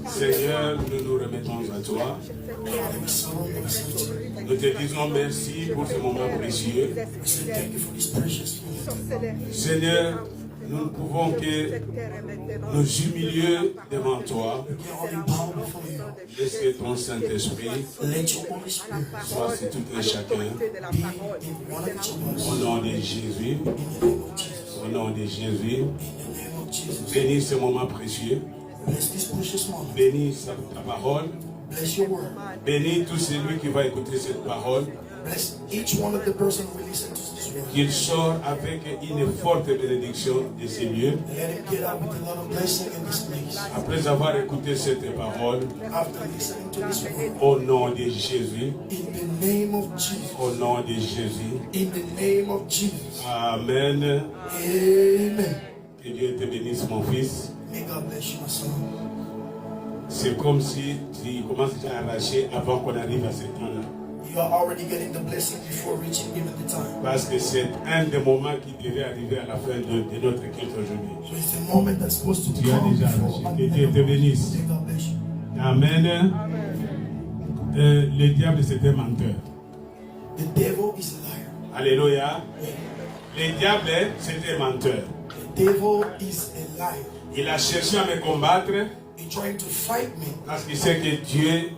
Seigneur, nous nous remettons à toi. Nous te disons merci pour ce moment précieux. Seigneur, nous ne pouvons que nous humilier devant toi. Laisse que ton Saint-Esprit soit sur tout un chacun. Au nom de Jésus. Au nom de Jésus. Bénis ce moment précieux. Bénis ta parole. Bénis tout celui qui va écouter cette parole. Qu'il sort avec une forte bénédiction de ces lieux. Après avoir écouté cette parole, au nom de Jésus, au nom de Jésus, Amen. Que Dieu te bénisse, mon fils. C'est comme si tu commences à arracher avant qu'on arrive à ce temps-là. You are already getting the blessing before reaching even the time. Parce que c'est un des moments qui devait arriver à la fin de notre culte aujourd'hui. So it's the moment that's supposed to Tu as come déjà before. arraché. Que Dieu te bénisse. Amen. Le diable, c'est un menteur. The devil is a liar. Alléluia. Le diable, c'est un menteur. The devil is a liar. Il a cherché à me combattre. He's trying to fight me. Parce qu'il sait que Dieu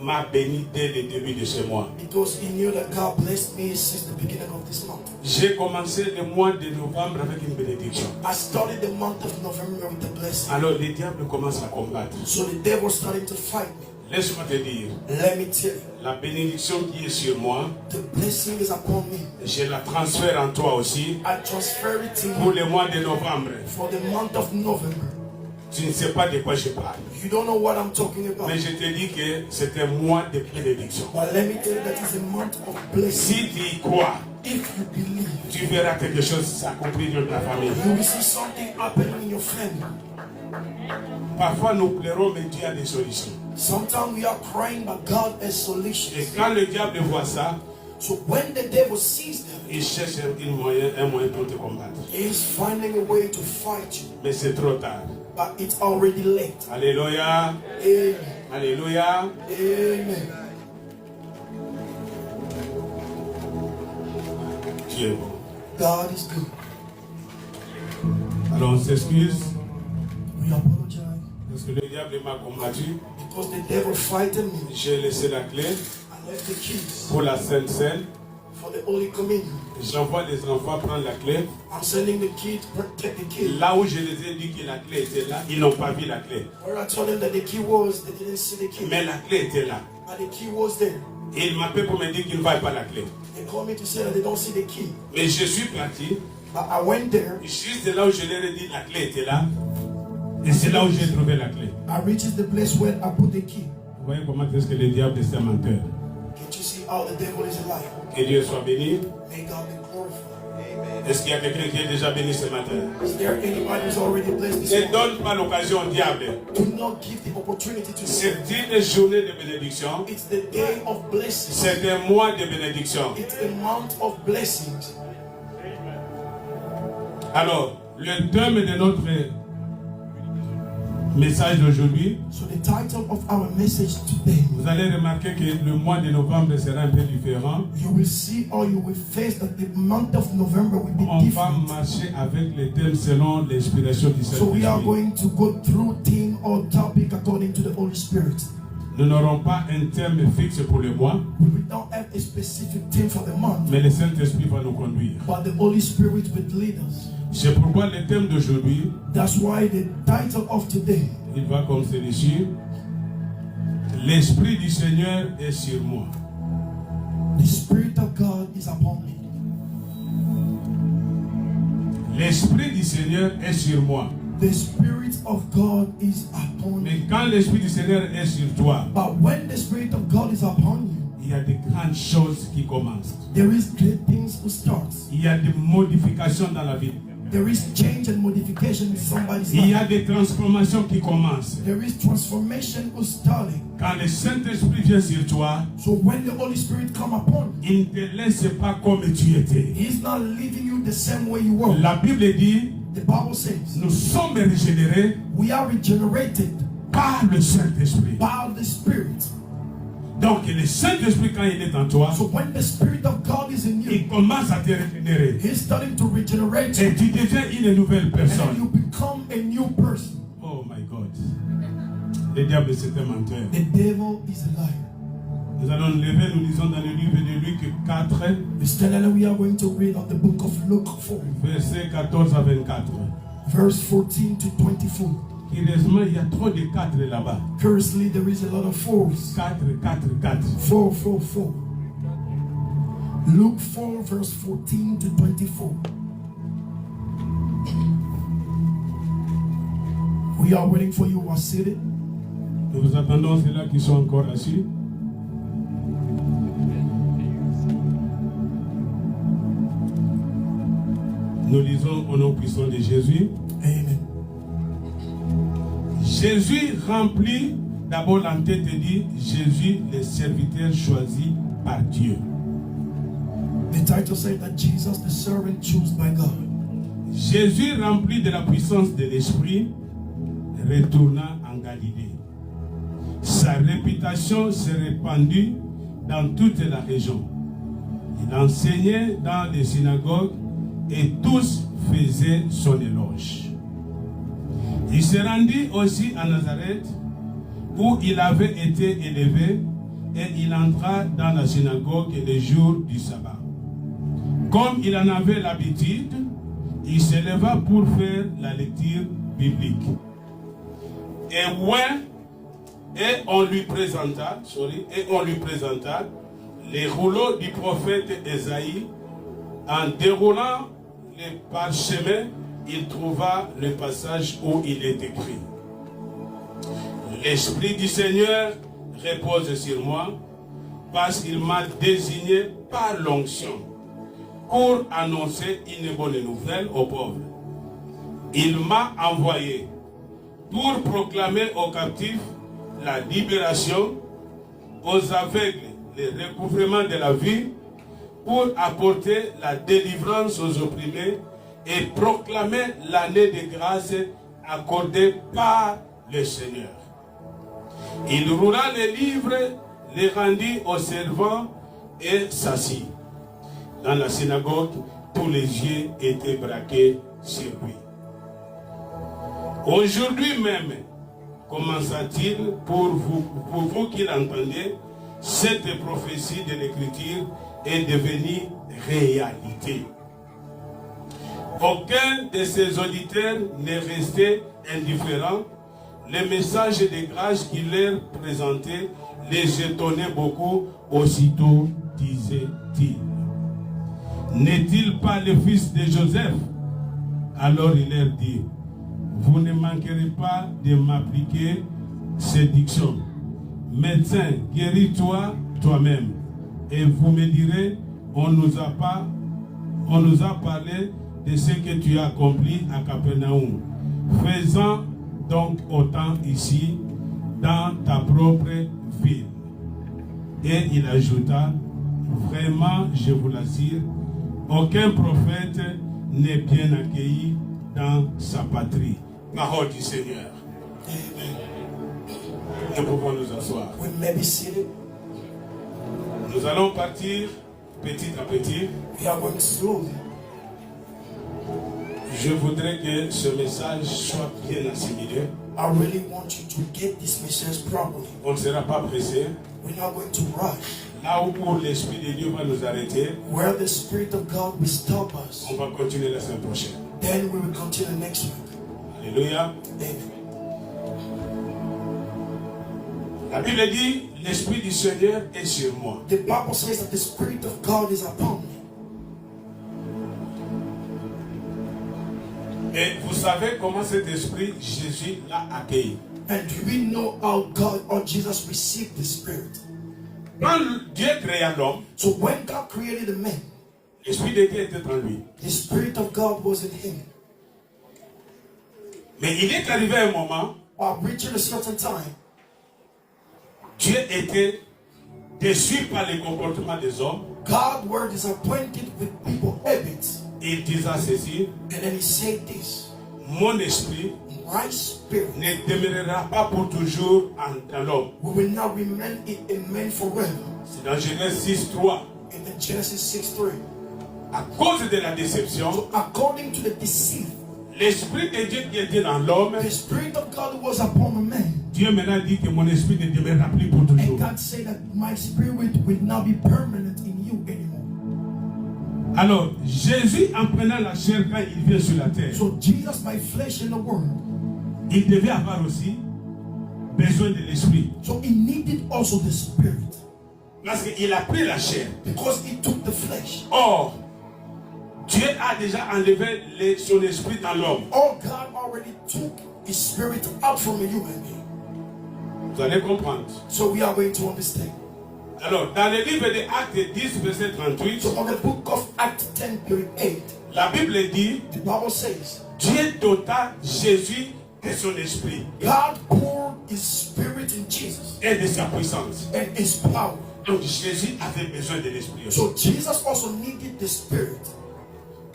m'a béni dès le début de ce mois. Because he knew that God blessed me since the beginning of this month. J'ai commencé le mois de novembre avec une bénédiction. I started the month of November with the blessing. Alors le diable commence à combattre. So the devil started to fight me. Laisse-moi te dire, Let me tell you, la bénédiction qui est sur moi, the blessing is upon me. je la transfère en toi aussi I transfer it to pour you le mois de novembre. for the month of November. Tu ne sais pas de quoi je parle. You don't know what I'm talking about. Mais je te dis que c'est un mois de bénédiction. But let me tell you that it's a month of blessing. Si tu y crois, If you believe, tu verras quelque chose s'accomplir dans ta famille. you will see something happening in your family. Parfois nous pleurons, mais Dieu a des solutions. Sometimes we are crying, but God has solutions. Et quand le diable voit ça, So when the devil sees them, il cherche un moyen pour te combattre. he's finding a way to fight you. Mais c'est trop tard. But it's already late. Alléluia. Amen. Alléluia. Amen. Dieu est bon. God is good. Alors on s'excuse We apologize parce que le diable m'a combattu. because the devil frightened me. J'ai laissé la clé I left the keys pour la Sainte Seine. for the Holy Communion. J'envoie les enfants prendre la clé. I'm sending the key to take the key. Là où je les ai dit que la clé était là, ils n'ont pas vu la clé. Where I told them that the key was, they didn't see the key. Mais la clé était là. But the key was there. Et il m'appelle pour me dire qu'il ne voit pas la clé. They called me to say that they don't see the key. Mais je suis parti. But I went there. Juste là où je leur ai dit la clé était là. Et c'est là où j'ai trouvé la clé. I reached the place where I put the key. Vous voyez comment est-ce que le diable est un menteur. Can't you see how the devil is a liar? Que Dieu soit béni. May God be glorified. Est-ce qu'il y a quelqu'un qui est déjà béni ce matin? Is there anybody who's already blessed this Ne morning? donne pas l'occasion au diable. Do not give the opportunity to C'est sin. une journée de bénédiction. It's the day of blessings. C'est un mois de bénédiction. It's a month of blessings. Alors, le thème de notre message d'aujourd'hui, So the title of our message today, vous allez remarquer que le mois de novembre sera un peu différent. you will see or you will face that the month of November will be On va different. marcher avec les thèmes selon l'inspiration du So we are Saint-Esprit. going to go through theme or topic according to the Holy Spirit. Nous n'aurons pas un thème fixe pour le mois, We don't have a specific theme for the month, mais le Saint-Esprit va nous conduire. but the Holy Spirit will lead us. C'est pourquoi le thème d'aujourd'hui, That's why the title of today, il va comme celui-ci. L'Esprit du Seigneur est sur moi. the Spirit of God is upon me. L'Esprit du Seigneur est sur moi. The Spirit of God is upon Mais me. quand l'Esprit du Seigneur est sur toi, But when the Spirit of God is upon you, il y a de grandes choses qui commencent. there is great things who starts. Il y a des modifications dans la vie. There is change and modification in somebody's Il y life. a des transformations qui commencent. There is transformation who's starting. Quand le Saint-Esprit vient sur toi, So when the Holy Spirit come upon you, il ne te laisse pas comme tu étais. He's not leaving you the same way you were. La Bible dit, The Bible says nous sommes régénérés we are regenerated par le Saint-Esprit. by the Spirit. Donc le Saint-Esprit, quand il est en toi, So when the Spirit of God is in you, il commence à te régénérer. He's starting to regenerate Et you, tu deviens une nouvelle and then personne. you become a new person. Oh my God. Le diable, c'est un menteur. The devil is a liar. Nous allons nous lever, nous lisons dans le livre de Luc 4, We stand and we are going to read of the book of Luke 4, versets 14 à 24. verse 14 to 24. Curieusement, il y a trop de 4 là-bas. Curiously, there is a lot of fours. 4, 4, 4. 4, 4, 4. Luke 4, verse 14 to 24. We are waiting for you who are seated. Nous vous attendons ceux-là qui sont encore assis. Nous lisons au nom puissant de Jésus. Amen. Jésus remplit, d'abord l'entête dit, Jésus, le serviteur choisi par Dieu. The title says that Jesus, the servant chosen by God. Jésus, rempli de la puissance de l'Esprit, retourna en Galilée. Sa réputation s'est répandue dans toute la région. Il enseignait dans les synagogues et tous faisaient son éloge. Il se rendit aussi à Nazareth où il avait été élevé et il entra dans la synagogue le jour du sabbat. Comme il en avait l'habitude, il se leva pour faire la lecture biblique. Et on lui présenta les rouleaux du prophète Ésaïe. En déroulant les parchemins, il trouva le passage où il est écrit: L'Esprit du Seigneur repose sur moi, parce qu'il m'a désigné par l'onction pour annoncer une bonne nouvelle aux pauvres. Il m'a envoyé pour proclamer aux captifs la libération, aux aveugles le recouvrement de la vie, pour apporter la délivrance aux opprimés et proclamer l'année de grâce accordée par le Seigneur. Il roula les livres, les rendit aux servants et s'assit. Dans la synagogue, tous les yeux étaient braqués sur lui. Aujourd'hui même, commença-t-il pour vous qui l'entendez, cette prophétie de l'Écriture est devenue réalité. Aucun de ses auditeurs n'est resté indifférent. Le message de grâce qu'il leur présentait les étonnait beaucoup. Aussitôt disait-il: N'est-il pas le fils de Joseph? Alors il leur dit: Vous ne manquerez pas de m'appliquer ces dictions. Médecin, guéris-toi toi-même. Et vous me direz: on nous a parlé de ce que tu as accompli à Capernaum. Faisons donc autant ici, dans ta propre ville. Et il ajouta: Vraiment, je vous l'assure, aucun prophète n'est bien accueilli dans sa patrie. Parole du Seigneur. Nous pouvons nous asseoir. We may be seated. Nous allons partir petit à petit. We are going slowly. Je voudrais que ce message soit bien assimilé. I really want you to get this message properly. On ne sera pas pressé. We're not going to rush. Là où l'Esprit de Dieu va nous arrêter, Where the Spirit of God will stop us, on va continuer la semaine prochaine. then we will continue next week. Alléluia. Amen. La Bible dit, l'Esprit du Seigneur est sur moi. The Bible says that the Spirit of God is upon me. Et vous savez comment cet esprit, Jésus l'a accueilli. And do we know how God or Jesus received the Spirit? Quand Dieu créa l'homme, So when God created a man, l'Esprit de Dieu était en lui. the Spirit of God was in him. Mais il est arrivé un moment, But reaching a certain time, Dieu était déçu par le comportement des hommes. God were disappointed with people's habits. Il disait ceci, And then he said this, mon esprit my spirit ne demeurera pas pour toujours dans l'homme. we will not remain in a man forever. C'est dans Genèse 6, 3. In the Genesis 6:3. À cause de la déception, So according to the deceit, l'esprit de Dieu qui était dans l'homme, the Spirit of God was upon a man. Dieu maintenant dit que mon esprit ne demeurera plus pour And toujours. God said that my spirit will not be permanent in you anymore. Alors, Jésus, en prenant la chair quand il vient sur la terre, So Jesus, by flesh in the world, il devait avoir aussi besoin de l'esprit. so he needed also the Spirit. Parce qu'il a pris la chair. Because he took the flesh. Or, Dieu a déjà enlevé son esprit dans l'homme. Oh, God already took his spirit out from a human being. Vous allez comprendre. So we are going to understand. Alors, dans le livre de Actes 10, verset 38, So on the book of Acts 10:38, la Bible dit, the Bible says, Dieu dota Jésus de son esprit God poured his spirit in Jesus et de sa puissance. and his power. Donc Jésus avait besoin de l'esprit aussi. So Jesus also needed the spirit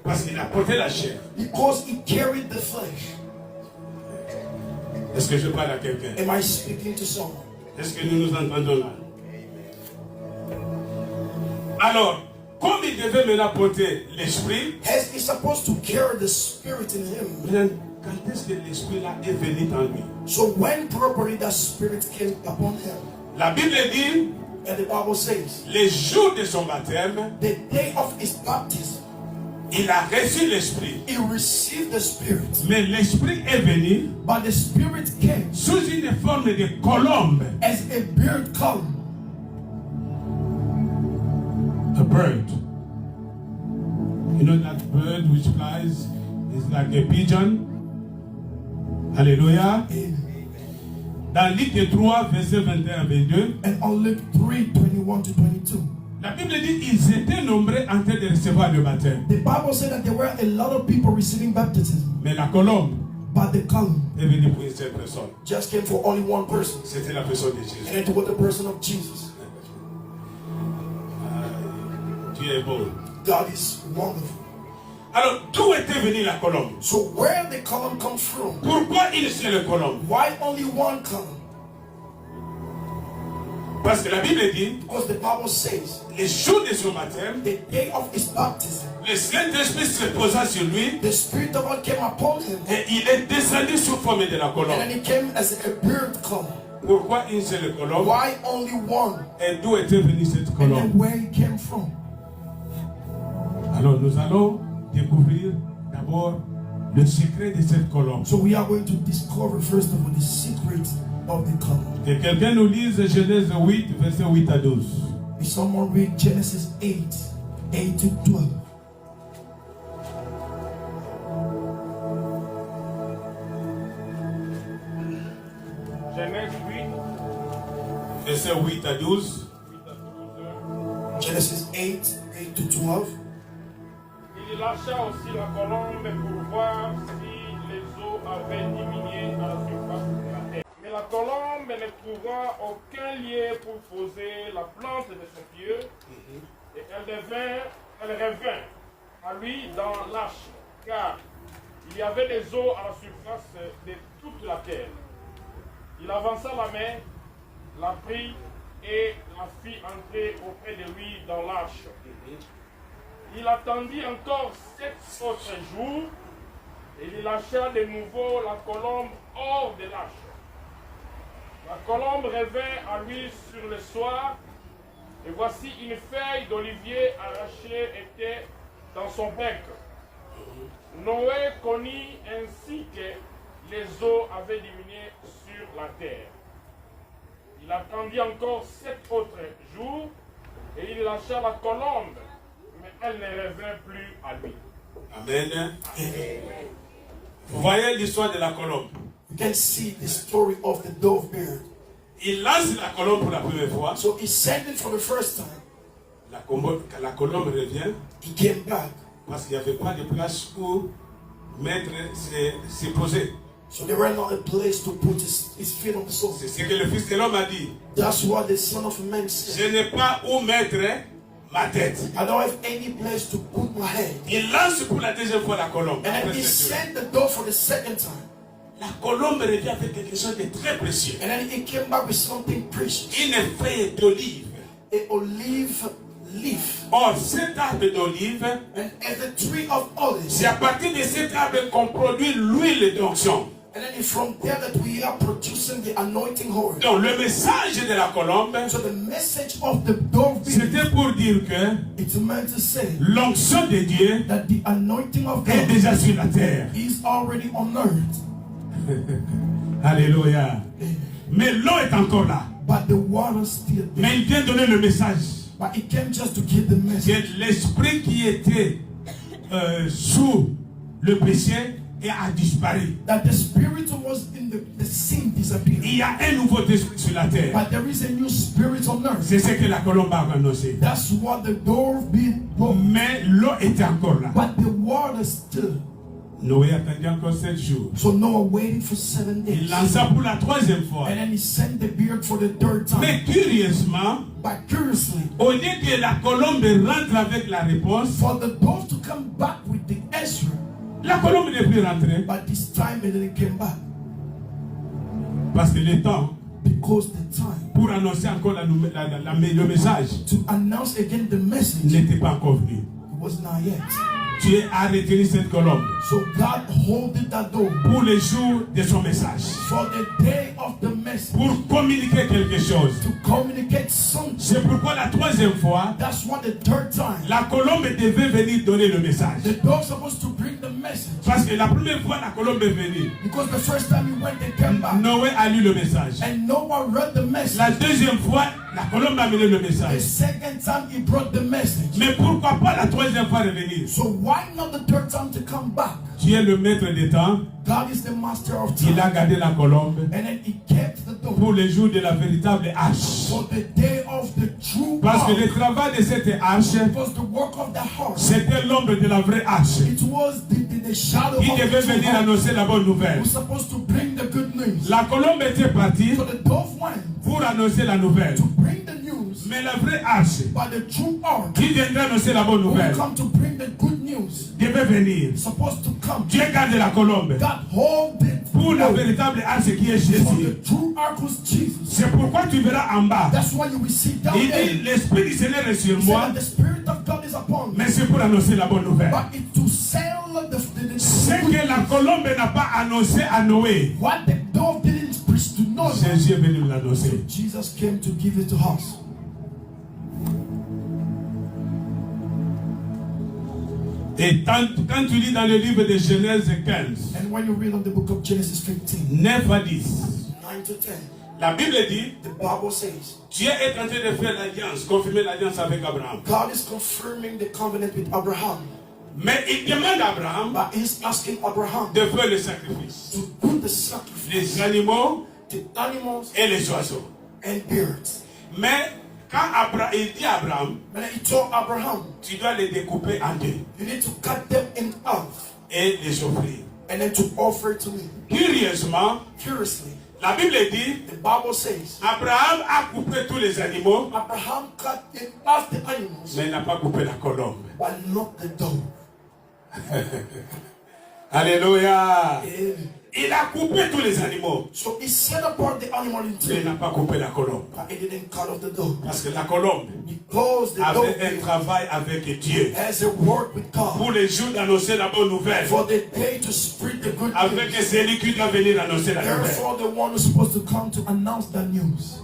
Parce qu'il a porté la chair. because he carried the flesh. Est-ce que je parle à quelqu'un? Am I speaking to someone? Est-ce que nous nous entendons là? Alors, comme il devait maintenant porter l'esprit, As he's supposed to carry the spirit in him. quand est-ce que l'esprit là est venu en lui? So when properly that spirit came upon him, La Bible dit, and the Bible says, les jours de son baptême, the day of his baptism, il a reçu l'esprit. he received the spirit. Mais l'esprit est venu But the spirit came sous une forme de colombe. as a bird column. A bird. You know that bird which flies is like a pigeon. Alléluia. Dans Luc 3, verset 21 à 22, And on Luke 3:21-22, la Bible dit qu'ils étaient nombreux en train de recevoir le baptême. the Bible said that there were a lot of people receiving baptism, Mais la colombe but the column est venue pour une seule personne. just came for only one person, C'était la personne de Jésus. and it was the person of Jesus. Dieu est bon. God is wonderful. Alors, d'où était venue la colombe? So where the column comes from? Pourquoi une seule colombe? Why only one column? Parce que la Bible dit, Because the Bible says, les jours de son baptême, the day of his baptism, le Saint-Esprit se posa sur lui the Spirit of God came upon him, et il est descendu sous forme de la and colombe. then he came as a bird column. Pourquoi une seule colombe? Why only one? Et d'où était venue cette And colombe? then where he came from? Alors nous allons découvrir d'abord le secret de cette colombe. So we are going to discover first of all the secret of the column. Que quelqu'un nous lise Genèse 8, verset 8 à 12. If someone read Genesis 8:8-12. Genèse 8, Verset 8 à 12. 8 à 12. Genesis 8:8-12. Il lâcha aussi la colombe pour voir si les eaux avaient diminué à la surface de la terre. Mais la colombe ne trouva aucun lieu pour poser la plante de son pied, et elle revint à lui dans l'arche, car il y avait des eaux à la surface de toute la terre. Il avança la main, la prit et la fit entrer auprès de lui dans l'arche. Il attendit encore 7 autres jours et il lâcha de nouveau la colombe hors de l'arche. La colombe revint à lui sur le soir, et voici une feuille d'olivier arrachée était dans son bec. Noé connut ainsi que les eaux avaient diminué sur la terre. Il attendit encore 7 autres jours, et il lâcha la colombe, mais elle ne revint plus à lui. Amen. Vous voyez l'histoire de la colombe. You can see the story of the dove bird. Il lance la colombe pour la première fois. So he sent it for the first time. La colombe revient He came back. parce qu'il n'y avait pas de place où mettre ses posés. So there were not a place to put his feet on the soil. C'est ce que le Fils de l'homme a dit. That's what the Son of Man said. Je n'ai pas où mettre ma tête. I don't have any place to put my head. Il lance pour la deuxième fois la colombe. And then Après he cette durée. sent the dove for the second time. La colombe revient avec quelque chose de très précieux. And then he came back with something precious. Une feuille d'olive. An olive leaf. Or, cet arbre d'olive, And as the tree of olives. c'est à partir de cet arbre qu'on produit l'huile d'onction. And then it's from there that we are producing the anointing oil. Donc, le message de la colombe, So the message of the dove bird, c'était pour dire que it's meant to say l'onction de Dieu that the anointing of est God déjà sur la terre. is already on earth. Alléluia. Mais l'eau est encore là. But the water still there. Mais il vient donner le message But it came just to give the message. que l'esprit qui était sous le péché a disparu. That the spirit was in the sin disappeared. Il y a un nouveau esprit sur la terre. But there is a new spirit on earth. C'est ce que la colombe a annoncé. That's what the dove bird brought. Mais l'eau était encore là. But the water still. Noé attendait encore 7 jours. So Noah waited for 7 Il days. lança pour la troisième fois. And then he sent the beard for the third time. Mais curieusement, But curiously, au lieu que la colombe rentre avec la réponse, for the dove to come back with the answer, la colombe n'est plus rentrée. but this time it didn't come back. Parce que le temps Because the time pour annoncer encore le message to announce again the message, n'était pas encore venu. it was not yet. Dieu a retenu cette colombe So God holded that door pour les jours de son message. for the day of the message, Pour communiquer quelque chose. to communicate something. C'est pourquoi la troisième fois, That's what the third time, la colombe devait venir donner le message. the dove supposed to bring the message. Parce que la première fois, la colombe est venue. Because the first time he went, they came back. Noé a lu le message. And Noah read the message. La deuxième fois, la colombe a amené le The message. second time he brought the message. Mais pourquoi pas la troisième fois revenir? So why not the third time to come back? Dieu est le maître des temps. God is the master of Il a time. gardé la colombe And then he kept the door pour les jours de la véritable hache. for the day of the true Parce que ark. le travail de cette hache, It was the work of the heart. c'était l'ombre de la vraie hache. It was the shadow Il of devait the true venir ark. annoncer la bonne It nouvelle. was supposed to bring the good news. La colombe était partie So the dove went pour annoncer la nouvelle. to bring the news, Mais la vraie hache, but the true ark qui viendrait annoncer la bonne who nouvelle, come to bring the good news, devait venir. supposed to come. Dieu garde la colombe God hold it pour la véritable hache qui est for Jésus. the true ark was Jesus. C'est pourquoi tu verras en bas. That's why you will see down Il there. dit, l'Esprit du Seigneur est sur He said moi, that the Spirit of God is upon me. mais c'est pour annoncer la bonne nouvelle. But it's to sell the Ce que la colombe n'a pas annoncé à Noé, what the dove didn't preach to Noah. Jésus est venu l'annoncer. Jesus came to give it to us. Et quand tu lis dans le livre de Genèse 15, And when you read on the book of Genesis 15, 9 à 10, 9 to 10, la Bible dit, the Bible says, Dieu est en train de faire l'alliance, confirmer l'alliance avec Abraham. God is confirming the covenant with Abraham. Mais il demande à Abraham But he's asking Abraham de faire le sacrifice. to put the sacrifice, Les animaux the animals et les oiseaux. and birds. Mais quand il dit à Abraham, And he told Abraham, tu dois les découper en deux you need to cut them in half et les offrir. and then to offer it to me. Curieusement, Curiously, la Bible dit, the Bible says, Abraham a coupé tous les animaux, Abraham cut in half the animals, mais il n'a pas coupé la colombe. but not the dove. Alléluia. Amen. Il a coupé tous les animaux. So he set apart the animal in Mais il two. n'a pas coupé la colombe. But he didn't cut off the dog. Parce que la colombe Because the avait dog un travail avec Dieu. has a work with God. Pour les jours d'annoncer la bonne nouvelle. For the day to spread the good Avec news. celui qui doit venir annoncer la nouvelle. Therefore, the one who's supposed to come to announce the news.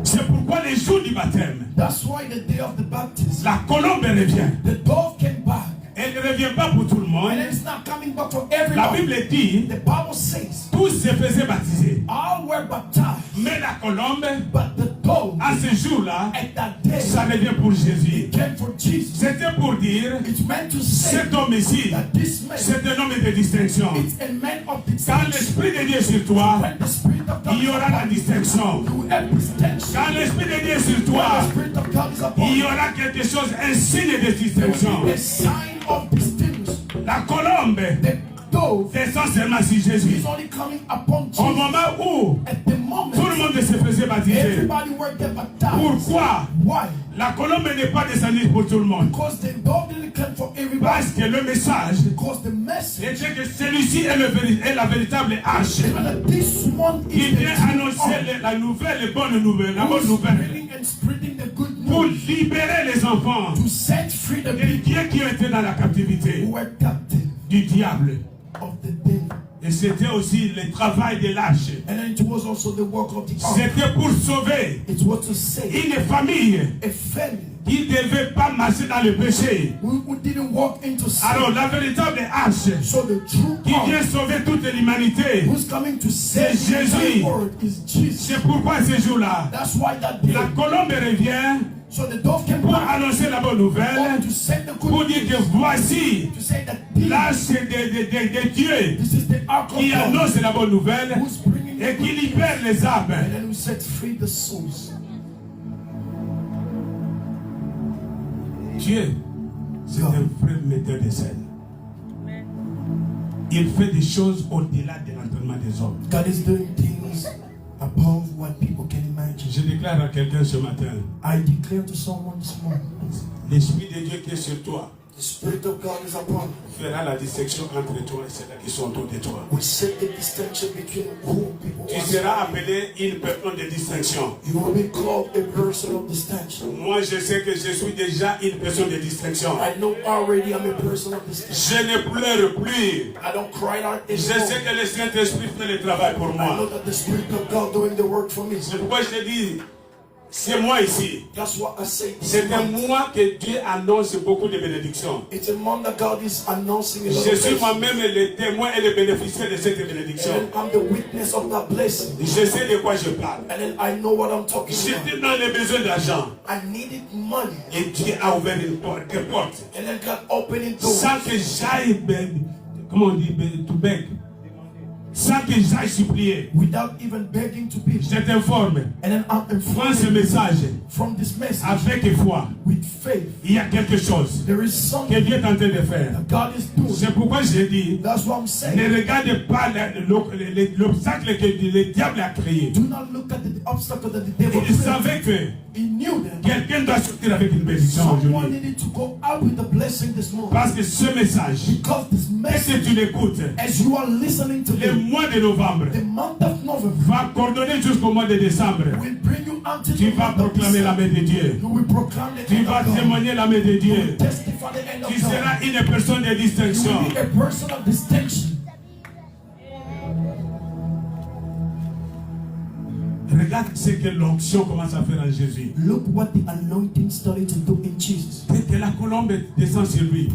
C'est pourquoi les jours du baptême, That's why the day of the baptism, la colombe revient. the dove came back. Elle ne revient pas pour tout le monde. And it's not coming back for La everybody. Bible dit, The Bible says, tous se faisaient baptiser. all were baptized. Mais la colombe, But the dove, à ce jour-là, at that day, ça revient pour Jésus. came for Jesus. C'était pour dire, It's meant to say cet homme ici, that this man, c'est un homme de distinction. it's a man of Quand distinction. l'Esprit de Dieu est sur toi, When the Spirit of God il y is aura la upon you, distinction. you will have distinction. Quand l'Esprit de Dieu est sur When toi, the Spirit of God is upon il y you, aura quelque chose, un signe de there distinction. will be a sign of distinction. La colombe The dove descend seulement sur Jésus. is only coming upon Au Jesus. moment où At the moment, tout le monde se faisait baptiser. everybody were get baptized. Pourquoi? Why? La colombe n'est pas descendue pour tout le monde. Because the dove didn't come for everybody. Parce que le message Because the message était que celui-ci est, est la véritable hache is that this one qui is the vient annoncer la nouvelle, les bonnes nouvelles, la bonne nouvelle, spreading and spreading the good pour news libérer les enfants to set free the des people dieux qui étaient dans la captivité who were captive du diable. of the devil. Et c'était aussi le travail de l'âge. And then it was also the work of the ark. C'était pour sauver It was to save une famille a family qui ne devait pas marcher dans le péché. who didn't walk into sin. Alors la véritable hache So the true qui vient ark sauver toute l'humanité, who's coming to save C'est the Jésus. entire world is Jesus. c'est pourquoi ce jour-là, That's why that day, la colombe revient so the dove came pour back annoncer la bonne nouvelle, to send the pour good dire news, que voici to say that this, l'âge de Dieu this is the ark of qui God annonce la bonne nouvelle who's bringing et the qui good libère news, les âmes. and then who sets free the souls. Dieu, c'est un vrai metteur de scène. Il fait des choses au-delà de l'entendement des hommes. God is doing things above what people can imagine. Je déclare à quelqu'un ce matin, I declare to someone this morning, l'Esprit de Dieu qui est sur toi the Spirit of God is upon you. fera la distinction entre toi et ceux qui sont autour de toi. We set the distinction between who people Tu are. seras appelé une personne de distinction. You will be called a person of distinction. Moi, je sais que je suis déjà une personne de distinction. I know already I'm a person of distinction. Je ne pleure plus. I don't cry out Je sais anymore. que le Saint-Esprit fait le travail pour I know moi. that the Spirit of God doing the work for me. C'est pourquoi je te dis, c'est moi ici. That's what I say. C'est un mois que Dieu annonce beaucoup de bénédictions. It's a month that God is announcing a lot Je of suis blessings. moi-même le témoin et le bénéficiaire de cette bénédiction. And then I'm the witness of that blessing. Je sais de quoi je parle. And then I know what I'm talking about. J'étais dans les besoins d'argent. I needed money. Et Dieu a ouvert une porte, des portes. And then God opening doors. Sans que j'aille, comment on dit, to beg. Sans que j'aille supplier. Without even begging to be. Je t'informe. And then I'm Prends ce informed message from this message avec foi. with faith. Il y a quelque chose There is que something Dieu est en train de faire. that God is doing. C'est pourquoi j'ai dit, That's what I'm saying. ne regarde pas l'obstacle que le diable a créé. Do not look at the obstacle that the devil Il created. savait que He knew that quelqu'un doit sortir avec une bénédiction someone aujourd'hui. needed to go out with a blessing this morning. Parce que ce message, Because this si message, tu l'écoutes, as you are listening to le it, mois de novembre the month of November va coordonner jusqu'au mois de décembre. will bring you until Tu the vas month of proclamer la December. main de Dieu. You will proclaim the Tu end vas of God. témoigner la main de Dieu. Testify the end of Tu God. seras une personne de You distinction. will be a person of distinction. Regarde ce que l'onction commence à faire en Jésus. Look what the anointing started to do in Jesus. Dès que la colombe descend sur lui,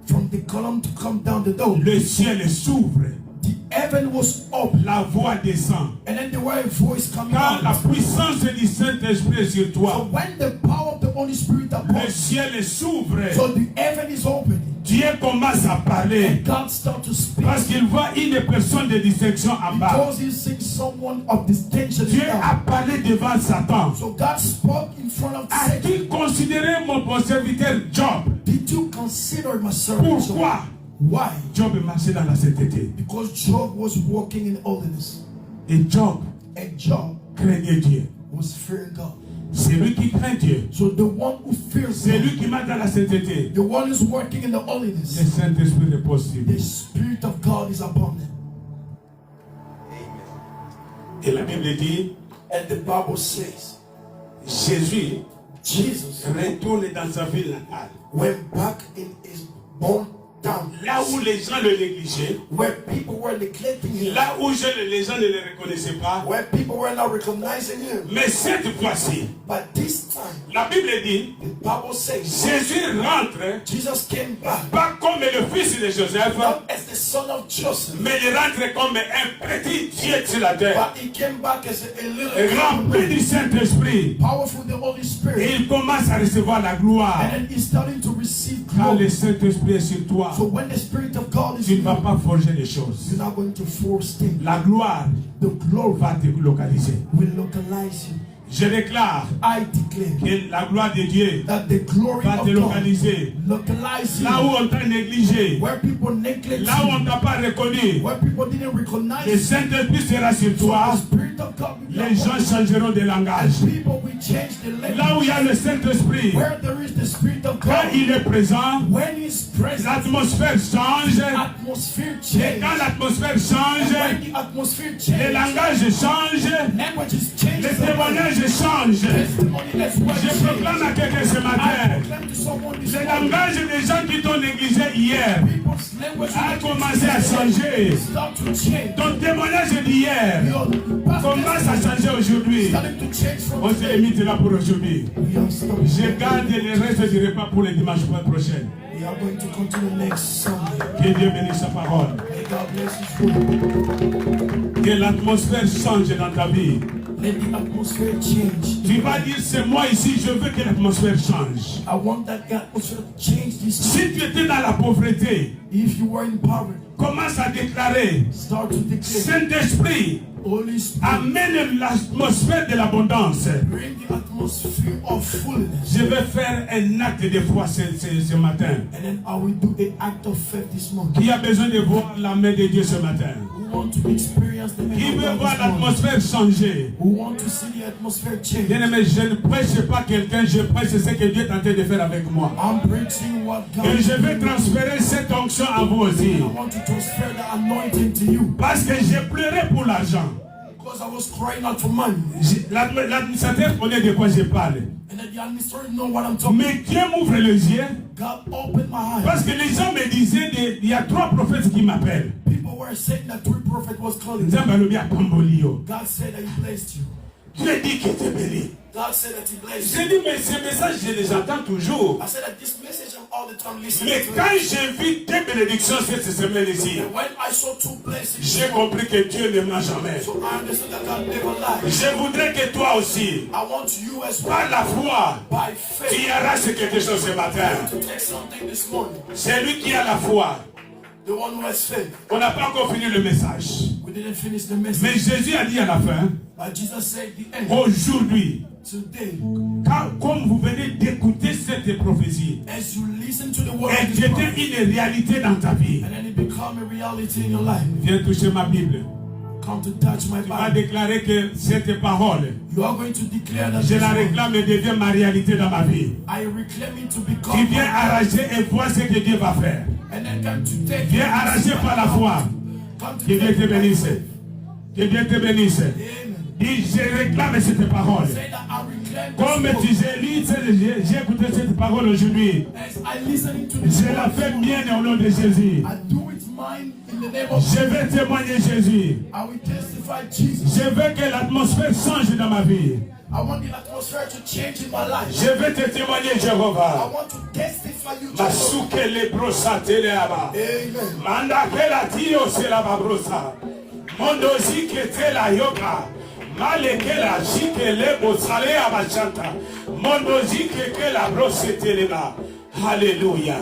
From the column to come down the door, le ciel s'ouvre. the heaven was open. La voix descend. And then there were a voice coming Quand la out. puissance du Saint-Esprit est sur So toi, when the power of the Holy Spirit le upon, ciel s'ouvre. so the heaven is open. Dieu commence à parler And God starts to speak. parce qu'il voit une personne de distinction en bas. Because he sees someone of distinction Dieu in a God. parlé devant Satan. So God spoke in front of Satan. As-tu considéré mon serviteur Job? Did you consider my servant Job? Pourquoi Why? Job marchait dans la sainteté? Because Job was walking in holiness. Et Job And Job craignait Dieu. was fearing God. C'est lui qui craint Dieu. So the one who fears C'est lui God, qui marche dans la sainteté. the one who's working in the Le holiness, Saint-Esprit repose sur the lui. Spirit of God is upon them. Et la Bible dit, And the Bible says, Jésus Jesus retourne dans sa ville natale. went back in his hometown. Là où les gens le négligeaient, Where people were neglecting him. là où les gens ne le reconnaissaient pas. Where people were not recognizing him. Mais cette fois-ci, But this time, la Bible dit, the Bible says, Jésus rentre, Jesus came back. pas comme le fils de Joseph, Not as the son of Joseph. mais il rentre comme un petit Dieu sur la terre, But he came back as a little rempli du Saint-Esprit. powerful the Holy Et Spirit. il commence à recevoir la gloire. And then he's starting to receive Quand le glory. Saint-Esprit est sur toi, So when the Spirit of God is tu ne in vas you, pas forger les choses. you're not going to force things. La gloire The glory va te localiser. will localize you. Je déclare I declare que la gloire de Dieu that the glory va te of God localiser. localize Là où you. on t'a négligé, Where people neglect là où on you, t'a pas reconnu, where people didn't le recognize you, Saint-Esprit sera sur toi. the Spirit of God will be Les gens upon you. changeront de langage. And people will change the Là où il y a language. le Saint-Esprit, Where there is the Spirit of quand God, il est présent, when He's present, l'atmosphère change. atmosphere Et change. quand l'atmosphère And change, when the atmosphere les changes, langages changent, languages change. les témoignages changent. Testimony as well Je proclame change. à quelqu'un ce I matin, proclaim to someone this le morning, langage des gens qui t'ont négligé hier people's language a will commencé à changer. start to change. Ton témoignage d'hier Your past commence à changer aujourd'hui. starting to change from On se today. limite là pour aujourd'hui. We are starting. Je garde le reste du repas pour le dimanche prochain. We are going to continue next Sunday. Que Dieu bénisse sa parole. May God bless His word. Que l'atmosphère change dans ta vie. Let the atmosphere change. Tu vas dire, c'est moi ici, je veux que l'atmosphère change. I want that atmosphere to change this. Si tu étais dans la pauvreté, If you were in poverty, commence à déclarer, start to declare, Saint-Esprit, Holy Spirit, amène l'atmosphère de l'abondance. bring the atmosphere of fullness. Je vais faire un acte de foi ce matin. And then I will do an act of faith this morning. Qui a besoin de voir la main de Dieu ce matin? Who want to experience the Qui hand veut of God voir this morning? l'atmosphère changer? Who want to see the atmosphere change? Bien-aimé, je ne prêche pas quelqu'un, je prêche ce que Dieu est en train de faire avec moi. I'm preaching what God Et is je vais doing. transférer cette onction à vous aussi. I want to transfer the anointing to you. Parce que j'ai pleuré pour l'argent. Because I was crying out for money. L'administrateur connaît de quoi je parle. And then the administrator know what I'm talking Mais Dieu m'ouvre les yeux. God opened my eyes. Parce que les gens me disaient, il y a 3 prophètes qui m'appellent. People were saying that 3 prophets was calling. Nzambe alobi apamboli yo. God said that He blessed you. Dieu dit qu'il te bénit. God said that He blessed you. J'ai dit, mais ces messages, je les entends toujours. I said that this message I'm all the time listening Mais to. quand j'ai vu 2 bénédictions cette semaine ici, And when I saw 2 blessings, j'ai compris que Dieu ne ment jamais. so I understood that God never lies. Je voudrais que toi aussi, I want you as well, par la foi, by tu faith, arraches quelque chose ce matin. to take something this morning. C'est lui qui a la foi. The one who has faith. On n'a pas encore fini le message. We didn't finish the message. Mais Jésus a dit à la fin, But Jesus said the end. aujourd'hui, Today, comme vous venez d'écouter cette prophétie, as you listen to the word et of this que prophet, c'était une réalité dans ta vie, and then it become a reality in your life, viens toucher ma Bible. come to touch my Tu vas Bible. déclarer que cette parole, You are going to declare that je this la word, réclame et devient ma réalité dans ma vie. I reclaim it to Tu become viens my arracher et voir ce que Dieu va faire. and then come to take Viens it. arracher par la foi. Come to Que Dieu take te it by bénisse. faith. Que Dieu te bénisse. Amen. Dis, je réclame cette parole. Say that I reclaim Comme this tu word. j'ai écouté cette parole aujourd'hui. As I listen to this Je la word, fais mienne au nom de Jésus. I do it mine in the name of Je vais témoigner Jésus. I will testify Jesus. Je veux que l'atmosphère change dans ma vie. I want the atmosphere to change in my life. Je vais te témoigner I Jéhovah. want to testify you, Jehovah. Masuke le brosa teleaba. Amen. Manda que la tio se la babrosa. Mondo zike te la yoga. Male que la jike le bosale abachanta. Mondo zike que la brose teleba. Alléluia.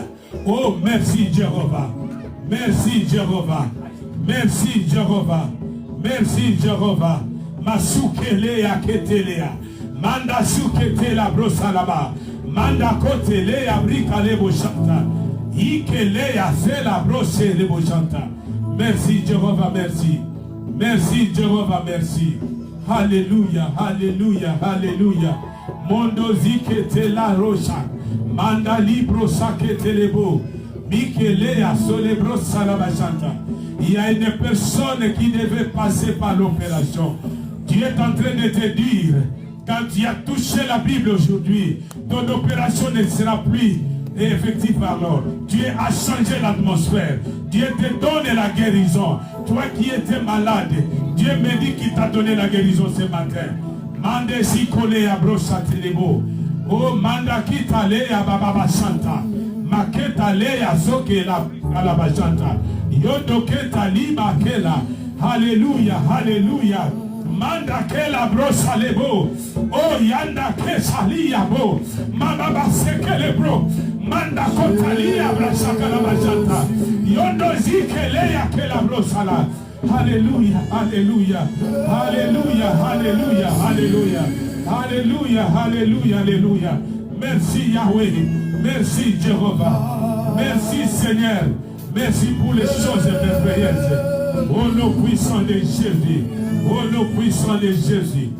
Oh, merci Jéhovah. Merci Jéhovah. Merci Jéhovah. Merci Jéhovah. Masukelea ketelea. Manda sukete la brosa laba. Manda kotelea brika le bochanta. Ikelea se la brose le bochanta. Merci Jéhovah, merci. Merci Jéhovah, merci. Alléluia, alléluia, alléluia. Mondo zikete la rocha. Manda libro sakete lebo. Mikelea solebro salabachanta. Il y a une personne qui devait passer par l'opération. Dieu est en train de te dire, quand tu as touché la Bible aujourd'hui, ton opération ne sera plus effective alors. Dieu a changé l'atmosphère. Dieu te donne la guérison. Toi qui étais malade, Dieu me dit qu'il t'a donné la guérison ce matin. Mande si collé à brosa telebo. Oh manda kita le à baba santa. Maketa le à zoke la bajanta. Yodo keta liba kela. Alléluia, alléluia. Manda kela brosa lebo. Oh yanda kesalia bo. Mama baseke lebro. Manda kotalia brasaka la bajanta. Yodo zikele ya kela brosa la. Alléluia, alléluia, alléluia, alléluia, alléluia, alléluia, alléluia, alléluia. Merci Yahweh, merci Jéhovah, merci Seigneur, merci pour les choses merveilleuses. Au nom puissant de Jésus, au nom puissant de Jésus,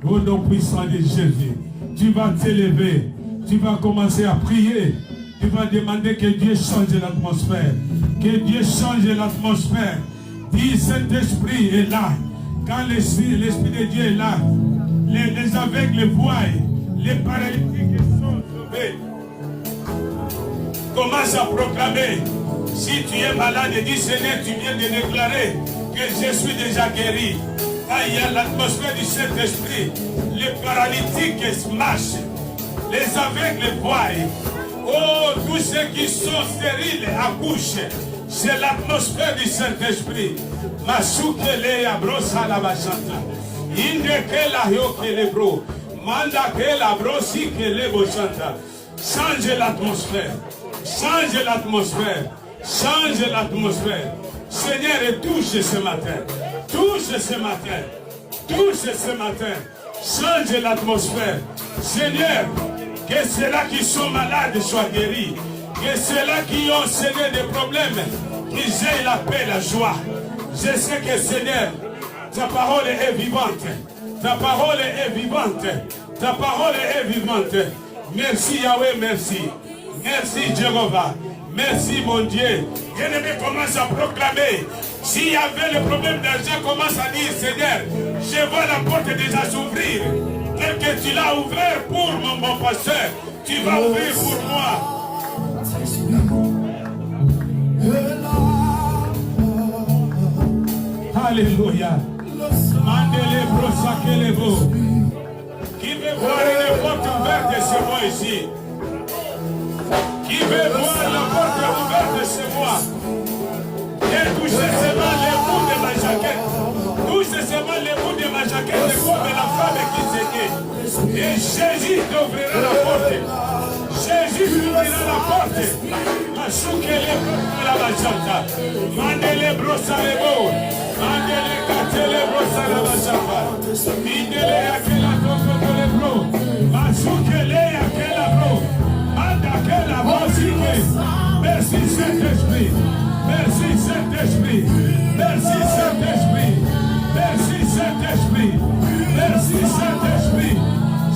au nom puissant de Jésus, tu vas t'élever, tu vas commencer à prier, tu vas demander que Dieu change l'atmosphère, que Dieu change l'atmosphère. Dis, Saint-Esprit est là. Quand l'Esprit de Dieu est là, les aveugles voient, les paralytiques sont sauvés. Commence à proclamer. Si tu es malade, dis Seigneur, tu viens de déclarer que je suis déjà guéri. Quand il y a l'atmosphère du Saint-Esprit, les paralytiques marchent, les aveugles voient. Oh, tous ceux qui sont stériles accouchent. C'est l'atmosphère du Saint-Esprit. Masukele ya brosa la bachanta. Indeke la yokele bro. Mandake la brosi kele bochanta. Change l'atmosphère. Change l'atmosphère. Change l'atmosphère. Seigneur, et touche ce matin. Touche ce matin. Touche ce matin. Change l'atmosphère. Seigneur, que ceux-là qui sont malades soient guéris. Que ceux-là qui ont, Seigneur, des problèmes, qu'ils aient la paix, la joie. Je sais que, Seigneur, ta parole est vivante. Ta parole est vivante. Ta parole est vivante. Merci Yahweh, merci. Merci Jéhovah. Merci mon Dieu. Bien-aimé, commence à proclamer. S'il y avait le problème d'argent, commence à dire, Seigneur, je vois la porte déjà s'ouvrir. Tel que tu l'as ouvert pour mon pasteur, tu vas ouvrir pour moi. Alléluia. Mandele brosakelebo. Qui veut voir une porte ouverte, c'est moi ici. Qui veut voir la porte ouverte, c'est moi. Et touchez seulement les bouts de ma jaquette. Touchez seulement les bouts de ma jaquette, comme la femme qui s'était. Et Jésus t'ouvrira la porte. Jésus t'ouvrira la porte. Masukele la bachata. Mandele brosalebo. Mandele katele brosala bachata. Indele yakela toko le bro. Masukele yakela bro. Mandakela brosike. Merci Saint-Esprit. Merci Saint-Esprit. Merci Saint-Esprit. Merci Saint-Esprit. Merci Saint-Esprit.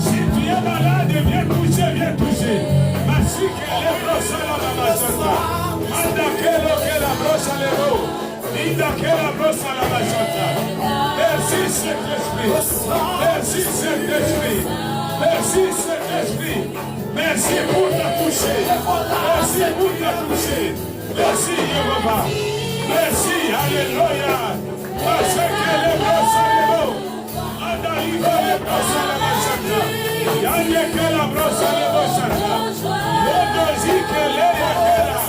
Si tu es malade, viens toucher, viens toucher. Masukele brosala bachata. Mandakela kela brosalebo. Indakela brosala bachata. Merci Saint-Esprit. Merci Saint-Esprit. Merci Saint-Esprit. Merci pour ta toucher. Merci pour ta toucher. Merci Jéhovah. Merci, alléluia. Parce que les brosalebo. Andaliba les brosala bachata. Yandekela brosalebo chata. Yodozikele yakela.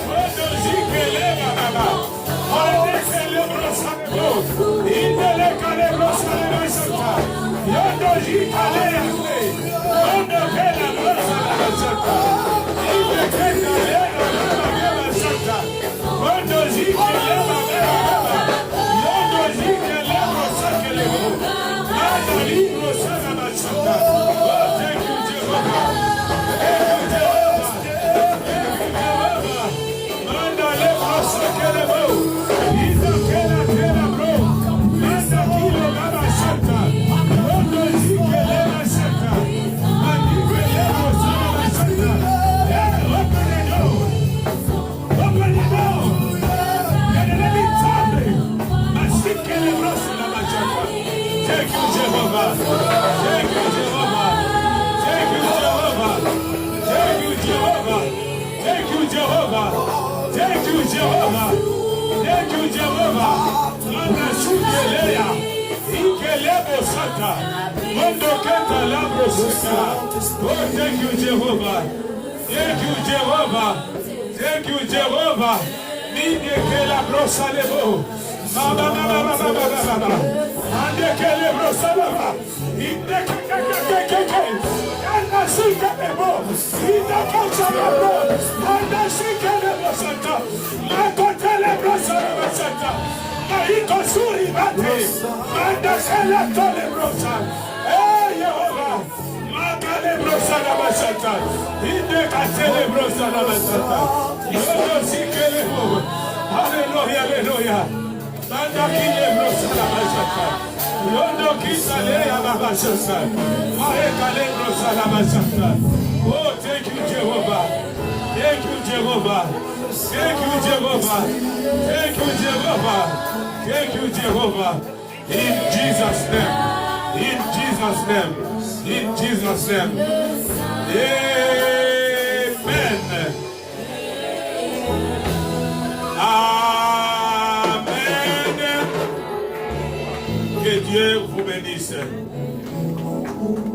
Yodozikele baba. Andekele brosalebo. Indelekele brosalebo chata. Yodozikele yakele. Yodokele brosalebo chata. Indekele yakele chata. Yodozikele baba. Yodozikele brosalebo. Andali brosalebo chata. Oh, thank you, Jehovah. Jehovah. Thank you, Jehovah. Thank you, Jehovah. Manda Sukeleya. Ikelebo Sata. Mondo Keta Labro Sata. Oh, thank you, Jehovah. Thank you, Jehovah. Thank you, Jehovah. Minde Kela Brosalebo. Baba. Ande Kele Brosalaba. Inde Keke. Anda Sikelebo. Inde Kachalebo. Anda Sikelebo Sata. Makotele Brosalaba Sata. Maiko Suri Bate. Anda Selatole Brosa. Hey, Jehovah. Makale Brosalaba Sata. Inde Kacele Brosalaba Sata. Yodo Sikelebo. Hallelujah, hallelujah. Manda Kile Brosalaba Sata. Yondo Kisalea Baba Sata. Maekale Brosalaba Sata. Oh, thank you, Jehovah. Thank you, Jehovah. Thank you, Jehovah. Thank you, Jehovah. Thank you, Jehovah. In Jesus' name. In Jesus' name. In Jesus' name. Yeah.